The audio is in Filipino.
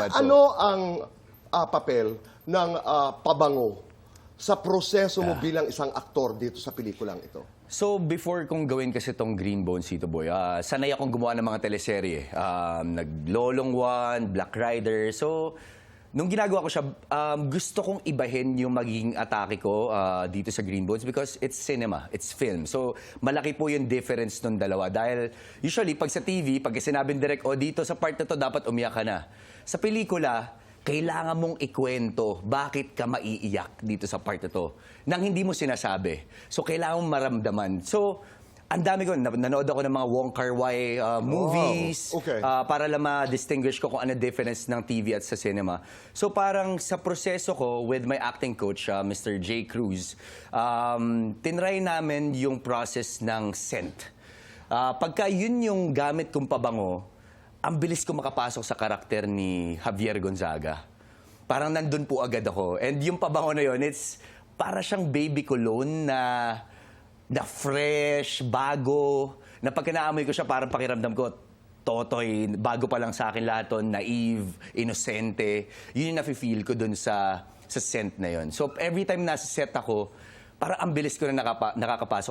Ano ang papel ng pabango sa proseso mo bilang isang aktor dito sa pelikulang ito? So, before kong gawin kasi itong Green Bones, Tito Boy, sanay akong gumawa ng mga teleserye. Naglolong One, Black Rider. So, nung ginagawa ko siya, gusto kong ibahin yung magiging atake ko dito sa Green Bones because it's cinema, it's film. So, malaki po yung difference nung dalawa. Dahil usually, pag sa TV, pag sinabing direct, dito sa part na to, dapat umiyak ka na. Sa pelikula, kailangan mong ikwento bakit ka maiiyak dito sa part na to nang hindi mo sinasabi. So, kailangan mong maramdaman. So, ang dami ko, nanood ako ng mga Wong Kar-wai movies para lang ma-distinguish ko kung ano difference ng TV at sa cinema. So, parang sa proseso ko with my acting coach, Mr. J. Cruz, tinry namin yung process ng scent. Pagka yun yung gamit kong pabango, ang bilis ko makapasok sa karakter ni Javier Gonzaga. Parang nandun po agad ako. And yung pabango na yun, it's para siyang baby cologne na fresh, bago. Na pagka naamoy ko siya, parang pakiramdam ko, totoy, bago pa lang sa akin lahat to, naive, inosente. Yun yung nafe-feel ko dun sa scent na yun. So every time nasa set ako, parang ang bilis ko na nakakapasok.